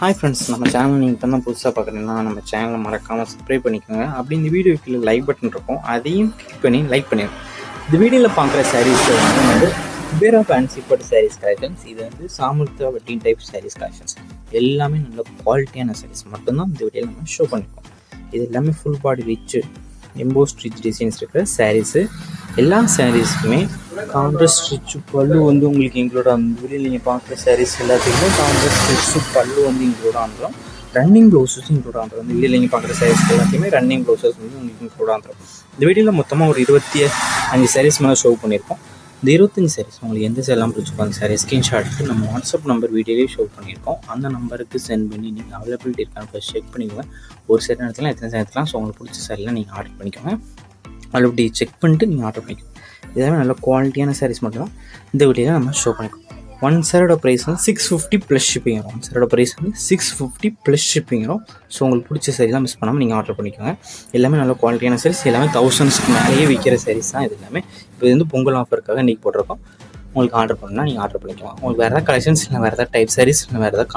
Hi friends, நம்ம channel நீங்கள் இப்போ தான் புதுசாக பார்க்குறீங்கன்னா நம்ம சேனலை மறக்காமல் சப்ஸ்கிரைப் பண்ணிக்கோங்க. அப்படி இந்த வீடியோ கீழே லைக் பட்டன் இருக்கும், அதையும் கிளிக் பண்ணி லைக் பண்ணிடுங்க. இந்த வீடியோவில் பார்க்குற சாரீஸ் வந்து குபேரா ஃபேன்சி பட்டு சாரீஸ் கலெக்ஷன்ஸ். இது வந்து சாமுத்ரா வெட்டிங் டைப் சாரீஸ் கலெக்ஷன்ஸ். எல்லாமே நல்ல குவாலிட்டியான சாரீஸ் மட்டும்தான் இந்த வீடியோவில் நம்ம ஷோ பண்ணியிருக்கோம். இது எல்லாமே full body rich embossed rich designs இருக்கிற சாரீஸு. எல்லா சாரீஸுக்குமே கான்ட்ராஸ்ட் ஸ்டிச்சு பல்லு வந்து உங்களுக்கு எங்களோட அந்த வீடியோவில் நீங்கள் பார்க்குற சாரீஸ் எல்லாத்துக்குமே கான்ட்ராஸ்ட் ஸ்டிச்சு பல்லு வந்து எங்களோட வந்துடும். ரன்னிங் ப்ளவுஸஸும் இன்க்ளூட் ஆகிறோம். இந்த வீடியோவில் நீங்கள் பார்க்குற சாரீஸ் எல்லாத்தையுமே ரன்னிங் ப்ளவுஸஸ் வந்து உங்களுக்கு இன்க்ளூட் ஆகிறோம். இந்த வீடியோவில் மொத்தமாக ஒரு 25 சாரீஸ் மேலே ஷோ பண்ணியிருக்கோம். இந்த 25 சாரீஸ் உங்களுக்கு எந்த சேலாம் பிடிச்சிக்கோ அந்த சாரீ ஸ்க்ரீன்ஷாட் எடுத்து நம்ம வாட்ஸ்அப் நம்பர் வீடியோலேயே ஷோ பண்ணியிருக்கோம். அந்த நம்பருக்கு சென்ட் பண்ணி நீங்கள் அவைலபிலிட்டி இருக்கான்னு ஃபஸ்ட் செக் பண்ணிக்கோங்க. ஒரு சில நேரத்தில் எத்தனை சாரி எடுத்துக்கலாம். ஸோ உங்களுக்கு பிடிச்ச சாரிலாம் நீங்கள் ஆர்டர் பண்ணிக்கோங்க. அவைலபிலிட்டி செக் பண்ணிட்டு நீங்கள் ஆர்டர் பண்ணிக்கோங்க. இதெல்லாம் நல்ல குவாலிட்டியான சாரீஸ் மட்டும் தான் இந்த வீடியோவில் நம்ம ஷோ பண்ணிக்கோம். ஒன் சாரோட ப்ரைஸ் வந்து 650 ப்ளஸ் ஷிப்பிங் வரும். ஒன் சாரோட ப்ரைஸ் வந்து 650 ப்ளஸ் ஷிப்பிங் வரும். ஸோ உங்களுக்கு பிடிச்ச சாரீ தான் மிஸ் பண்ணாமல் நீங்கள் ஆர்டர் பண்ணிக்கோங்க. எல்லாமே நல்ல குவாலிட்டியான சாரீஸ், எல்லாமே 1000க்கு மேலேயே விற்கிற சாரீஸ் தான் இது எல்லாமே. இப்போ இது வந்து பொங்கல் ஆஃபருக்காக இன்றைக்கி போட்டிருக்கோம். உங்களுக்கு ஆர்டர் பண்ணால் நீங்கள் ஆர்டர் பண்ணிக்கலாம். உங்களுக்கு வேறு ஏதாவது கலெக்ஷன்ஸ் இல்லை வேறு ஏதாவது டைப் சாரீஸ் இல்லை வேறு ஏதாவது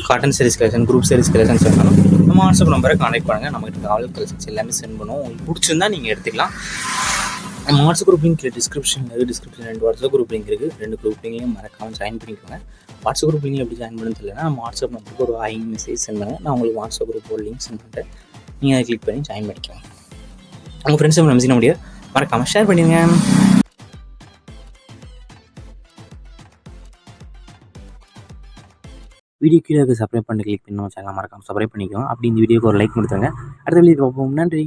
cotton saris collection, group saris collections வேணாலும் நம்ம வாட்ஸ்அப் நம்பரை கான்டெக்ட் பண்ணுங்கள். நம்மகிட்ட ஆல் கலெக்ஷன்ஸ் எல்லாமே சென்ட் பண்ணுவோம். உங்களுக்கு பிடிச்சிருந்தா நீங்கள் எடுத்துக்கலாம். நம்ம WhatsApp group link description 2 WhatsApp group link இருக்குது. 2 குரூப் லிங்கையும் மறக்காமல் ஜாயின் பண்ணிக்கோங்க. வாட்ஸ்அப் குரூப் லிங்கில் எப்படி ஜாயின் பண்ணணும்னு தெரியலனா நம்ம வாட்ஸ்அப் நம்பருக்கு ஒரு மெசேஜ் சென்ட் பண்ணுங்கள். நான் உங்களுக்கு வாட்ஸ்அப் குரூப் ஒரு லிங்க் சென்ட் பண்ணுறேன். நீங்கள் அதை கிளிக் பண்ணி ஜாயின் பண்ணிக்கோங்க. உங்கள் ஃப்ரெண்ட்ஸும் நம்ம செய்ய முடியாது மறக்காமல் ஷேர் பண்ணிடுங்க. வீடியோ கீழே சப்ஸ்கிரைப் பண்ணி கிளிக் பண்ணி சேனல் மறக்காமல் சப்ஸ்கிரைப் பண்ணிக்கோங்க. அப்படி இந்த வீடியோக்கு ஒரு லைக் கொடுத்துருங்க. அடுத்த வீடியோ பார்ப்போம். நன்றி.